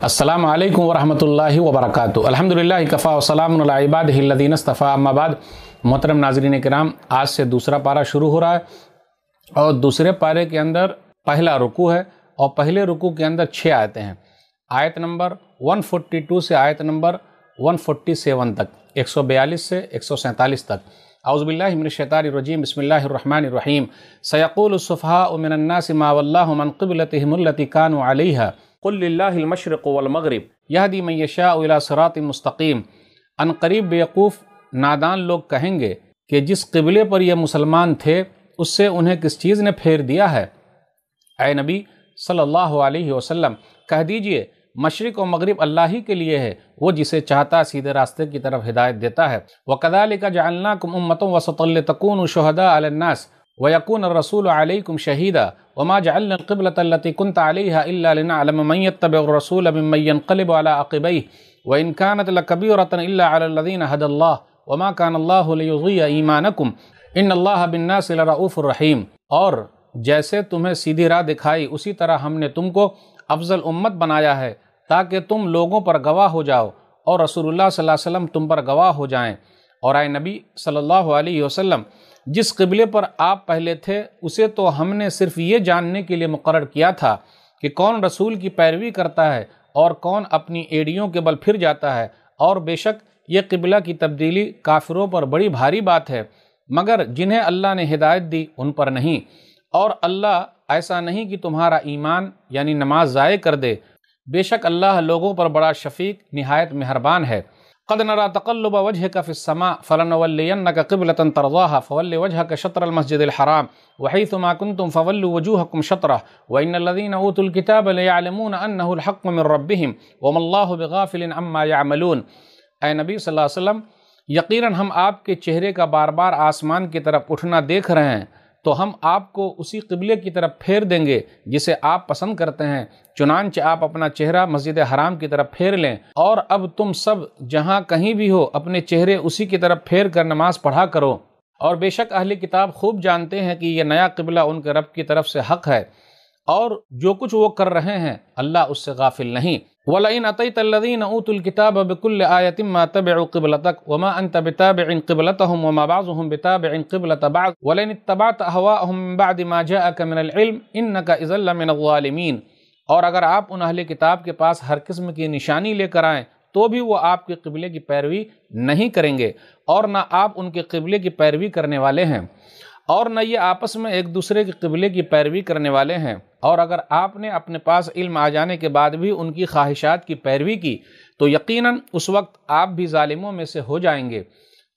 अस्सलामु अलैकुम वरहमतुल्लाहि वबरकातुहू। अल्हम्दुलिल्लाह कफ़ा व सलामुन अला इबादिही अल्लज़ीना इस्तफ़ा, अम्मा बाद। मोहतरम नाज़रीन किराम, आज से दूसरा पारा शुरू हो रहा है और दूसरे पारे के अंदर पहला रुकू है और पहले रुकू के अंदर 6 आयतें हैं। आयत नंबर 142 से आयत नंबर 147 तक, 142 से 147 तक। औज़ुबिल्लाहि मिनश्शैतानिर्रजीम, बिस्मिल्लाहिर्रहमानिर्रहीम। सयक़ूलुस्सुफ़हाउ मिनन्नासि मा वल्लाहुम अन क़िबलतिहिमुल्लती कानू अलैहा क़ुल लिल्लाहिल मशरिक़ु वल मग़रिब यहदी मन यशाअु इला सिरातिम मुस्तक़ीम। अनक़रीब बेवकूफ़ नादान लोग कहेंगे कि जिस क़िबले पर ये मुसलमान थे उससे उन्हें किस चीज़ ने फेर दिया है। ऐ नबी सल्लल्लाहु अलैहि वसल्लम, कह दीजिए मशरिक़ और मग़रिब अल्लाह ही के लिए है, वो जिसे चाहता सीधे रास्ते की तरफ हिदायत देता है। वकज़ालिका जअलनाकुम उम्मतन वसतन लितकूनु शुहदा अलन्नास वयकून अर्रसूलु अलैकुम शहीदा वमा जअलना क़िबलत अल्लती कुन्त अलैहा इल्ला लिनअलम मन यत्तबिउर रसूल मिम्मन यनक़लिबु अला अक़िबैहि व इन कानत लकबीरतन इल्ला अलल्लज़ीना हदल्लाह वमा कानल्लाहु लियुज़िय्य ईमानकुम इन्नल्लाहा बिन्नासि लरऊफ़ुर रहीम। और जैसे तुम्हें सीधी राह दिखाई उसी तरह हमने तुमको अफजल उम्मत बनाया है ताकि तुम लोगों पर गवाह हो जाओ और रसूलुल्लाह सल्लल्लाहु अलैहि वसल्लम तुम पर गवाह हो जाएं। और आए नबी सल्लल्लाहु अलैहि वसल्लम, जिस क़िबले पर आप पहले थे उसे तो हमने सिर्फ ये जानने के लिए मुक़र्रर किया था कि कौन रसूल की पैरवी करता है और कौन अपनी एड़ियों के बल फिर जाता है। और बेशक ये क़िबला की तब्दीली काफिरों पर बड़ी भारी बात है, मगर जिन्हें अल्लाह ने हिदायत दी उन पर नहीं। और अल्लाह ऐसा नहीं कि तुम्हारा ईमान यानी नमाज ज़ाय कर दे, बेशक अल्लाह लोगों पर बड़ा शफ़ीक निहायत मेहरबान है। क़द नरा तक़ल्लुब वजहिका फ़िस्समा फ़लनुवल्लियन्नका क़िबलतन तरज़ाहा फ़वल्लि वजहक शत्रल मस्जिदिल हराम व हैथुमा कुन्तुम फ़वल्लू वजूहकुम शत्रह व इन्नल्लज़ीना ऊतुल किताब लयअलमूना अन्नहुल हक़्क़ु मिन रब्बिहिम वमल्लाहु बिग़ाफ़िलिन अम्मा यअमलून। ऐ नबी सल्लल्लाहु अलैहि वसल्लम, यक़ीनन हम आपके चेहरे का बार बार आसमान की तरफ उठना देख रहे हैं, तो हम आपको उसी क़िबले की तरफ फेर देंगे जिसे आप पसंद करते हैं। चुनांचे आप अपना चेहरा मस्जिद हराम की तरफ फेर लें और अब तुम सब जहाँ कहीं भी हो अपने चेहरे उसी की तरफ फेर कर नमाज पढ़ा करो। और बेशक अहले किताब खूब जानते हैं कि यह नया क़िबला उनके रब की तरफ से हक़ है और जो कुछ वो कर रहे हैं अल्लाह उससे गाफिल नहीं। वलइन अतैतल्लज़ीना ऊतुल किताब बिकुल्लि आयतिन मा तबअू क़िबलतक वमा अंत बिताबिइन क़िबलतहुम वमा बाज़ुहुम बिताबिइन क़िबलत बाज़ वलइन इत्तबअत अहवाअहुम मिन बअदि मा जाअक मिनल इल्म इन्नका इज़्ज़न लमिनज़ ज़ालिमीन। और अगर आप उन अहले किताब के पास हर किस्म की निशानी लेकर आएँ तो भी वो आपके क़िबले की पैरवी नहीं करेंगे और न आप उनके क़िबले की पैरवी करने वाले हैं और न ये आपस में एक दूसरे के क़िबले की पैरवी करने वाले हैं। और अगर आपने अपने पास इल्म आ जाने के बाद भी उनकी ख्वाहिशात की पैरवी की तो यकीनन उस वक्त आप भी ज़ालिमों में से हो जाएंगे।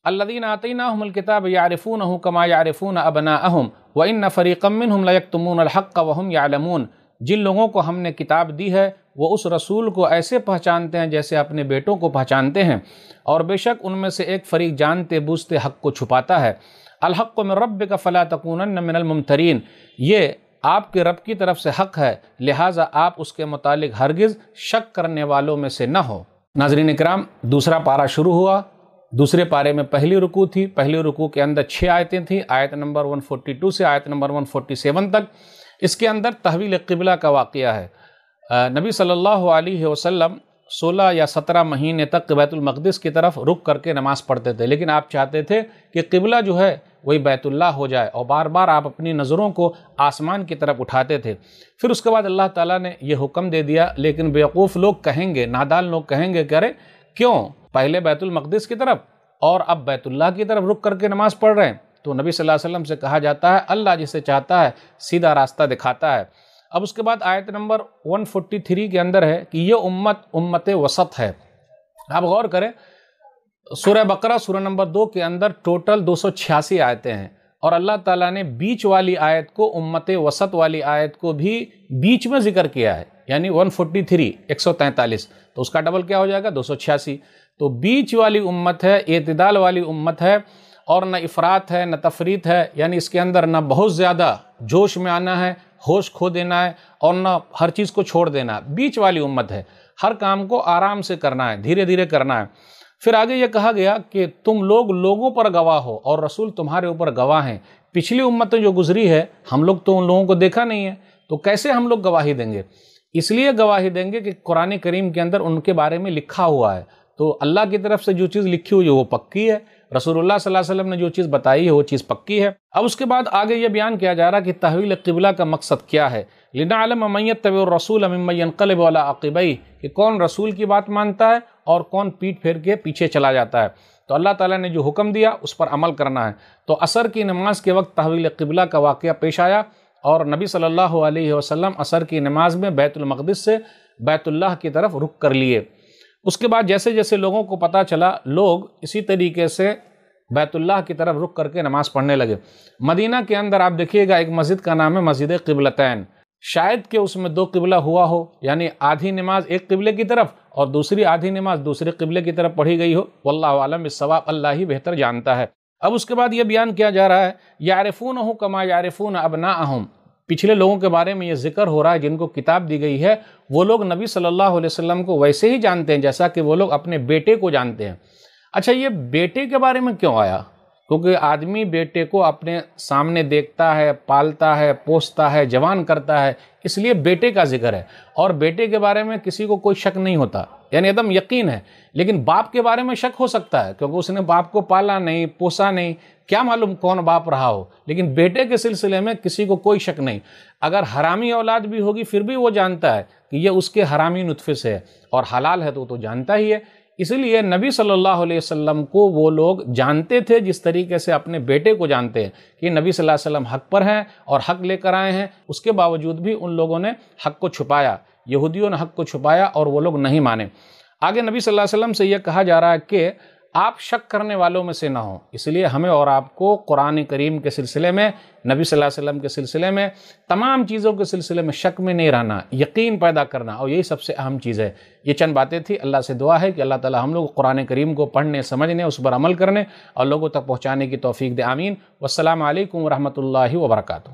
अल्लज़ीना आतैनाहुमुल किताब यारिफूनहु कमा यारिफून अबनाअहुम व इन्न फ़रीक़म मिनहुम लयक्तुमूनल हक़्क़ व हुम यअलमून। जिन लोगों को हमने किताब दी है वो उस रसूल को ऐसे पहचानते हैं जैसे अपने बेटों को पहचानते हैं, और बेशक उनमें से एक फ़रीक़ जानते बूझते हक़ को छुपाता है। अल हक़्क़ु मिन रब्बिका फ़ला तकूनन्न मिनल मुमतरीन, ये आपके रब की तरफ से हक़ है, लिहाजा आप उसके मुतालिक हरगिज़ शक करने वालों में से न हो। नाज़रीन इकराम, दूसरा पारा शुरू हुआ। दूसरे पारे में पहली रुकू थी। पहली रुकू के अंदर 6 आयतें थी, आयत नंबर 142 से आयत नंबर 147 तक। इसके अंदर तहवील क़िबला का वाक़या है। नबी सल्लल्लाहु अलैहि वसल्लम 16 या 17 महीने तक बैतुल मक़दिस की तरफ रुक करके नमाज़ पढ़ते थे, लेकिन आप चाहते थे कि क़िबला जो है वही बैतुल्लाह हो जाए और बार बार आप अपनी नज़रों को आसमान की तरफ उठाते थे। फिर उसके बाद अल्लाह ताला ने यह हुक्म दे दिया, लेकिन बेवकूफ़ लोग कहेंगे, नादान लोग कहेंगे कि अरे क्यों पहले बैतुल मक़दिस की तरफ और अब बैतुल्लाह की तरफ रुक करके नमाज़ पढ़ रहे हैं। तो नबी सल्लल्लाहु अलैहि वसल्लम से कहा जाता है अल्लाह जिसे चाहता है सीधा रास्ता दिखाता है। अब उसके बाद आयत नंबर 143 के अंदर है कि ये उम्मत वसत है। आप गौर करें, सूरह बकरा सूरह नंबर 2 के अंदर टोटल 286 आयतें हैं और अल्लाह ताला ने बीच वाली आयत को, उम्मत वसत वाली आयत को भी बीच में जिक्र किया है, यानी 143 143, तो उसका डबल क्या हो जाएगा 286। तो बीच वाली उम्मत है, एतदाल वाली उम्मत है, और न इफ़रात है न तफरीत है, यानी इसके अंदर न बहुत ज़्यादा जोश में आना है, होश खो देना है, और न हर चीज़ को छोड़ देना है। बीच वाली उम्मत है, हर काम को आराम से करना है, धीरे धीरे करना है। फिर आगे ये कहा गया कि तुम लोग लोगों पर गवाह हो और रसूल तुम्हारे ऊपर गवाह हैं। पिछली उम्मतें जो गुजरी है हम लोग तो उन लोगों को देखा नहीं है, तो कैसे हम लोग गवाही देंगे। اس لیے گواہی دیں گے کہ قرآن کریم کے اندر ان کے بارے میں لکھا ہوا ہے، تو اللہ کی طرف سے جو چیز لکھی ہوئی ہے وہ پکی ہے، رسول اللہ صلی اللہ علیہ وسلم نے جو چیز بتائی ہے وہ چیز پکی ہے۔ اب اس کے بعد آگے یہ بیان کیا جا رہا کہ تحویل قبلہ کا مقصد کیا ہے، لنعلم من یتبع الرسول ممن ینقلب علی عقبیہ، کہ کون رسول کی بات مانتا ہے اور کون پیٹھ پھیر کے پیچھے چلا جاتا ہے۔ تو اللہ تعالیٰ نے جو حکم دیا اس پر عمل کرنا ہے۔ تو عصر کی نماز کے وقت تحویل قبلہ کا واقعہ پیش آیا اور نبی صلی اللہ علیہ وسلم عصر کی نماز میں بیت المقدس سے بیت اللہ کی طرف رخ کر لیے۔ اس کے بعد جیسے جیسے لوگوں کو پتہ چلا، لوگ اسی طریقے سے بیت اللہ کی طرف رخ کر کے نماز پڑھنے لگے۔ مدینہ کے اندر آپ دیکھیے گا ایک مسجد کا نام ہے مسجد قبلتین، شاید کہ اس میں دو قبلہ ہوا ہو، یعنی آدھی نماز ایک قبلے کی طرف اور دوسری آدھی نماز دوسرے قبلے کی طرف پڑھی گئی ہو، واللہ عالم بالصواب، اللہ ہی بہتر جانتا ہے۔ اب اس کے بعد یہ بیان کیا جا رہا ہے یعرفونہ کما یعرفون ابناءہم، پچھلے لوگوں کے بارے میں یہ ذکر ہو رہا ہے جن کو کتاب دی گئی ہے، وہ لوگ نبی صلی اللہ علیہ وسلم کو ویسے ہی جانتے ہیں جیسا کہ وہ لوگ اپنے بیٹے کو جانتے ہیں۔ اچھا، یہ بیٹے کے بارے میں کیوں آیا؟ کیونکہ آدمی بیٹے کو اپنے سامنے دیکھتا ہے، پالتا ہے، پوستا ہے، جوان کرتا ہے، اس لیے بیٹے کا ذکر ہے، اور بیٹے کے بارے میں کسی کو کوئی شک نہیں ہوتا، یعنی عدم یقین ہے۔ لیکن باپ کے بارے میں شک ہو سکتا ہے کیونکہ اس نے باپ کو پالا نہیں، پوسا نہیں، کیا معلوم کون باپ رہا ہو، لیکن بیٹے کے سلسلے میں کسی کو کوئی شک نہیں۔ اگر حرامی اولاد بھی ہوگی پھر بھی وہ جانتا ہے کہ یہ اس کے حرامی نطفے سے ہے، اور حلال ہے تو جانتا ہی ہے۔ اس لیے نبی صلی اللہ علیہ وسلم کو وہ لوگ جانتے تھے جس طریقے سے اپنے بیٹے کو جانتے ہیں کہ نبی صلی اللہ علیہ وسلم حق پر ہیں اور حق لے کر آئے ہیں، اس کے باوجود بھی ان لوگوں نے حق کو چھپایا، یہودیوں نے حق کو چھپایا اور وہ لوگ نہیں مانے۔ آگے نبی صلی اللہ علیہ وسلم سے یہ کہا جا رہا ہے کہ آپ شک کرنے والوں میں سے نہ ہوں، اس لیے ہمیں اور آپ کو قرآن کریم کے سلسلے میں، نبی صلی اللہ علیہ وسلم کے سلسلے میں، تمام چیزوں کے سلسلے میں شک میں نہیں رہنا، یقین پیدا کرنا، اور یہی سب سے اہم چیز ہے۔ یہ چند باتیں تھیں، اللہ سے دعا ہے کہ اللہ تعالی ہم لوگ قرآن کریم کو پڑھنے، سمجھنے، اس پر عمل کرنے اور لوگوں تک پہنچانے کی توفیق دے، آمین۔ والسلام علیکم ورحمۃ اللہ وبرکاتہ۔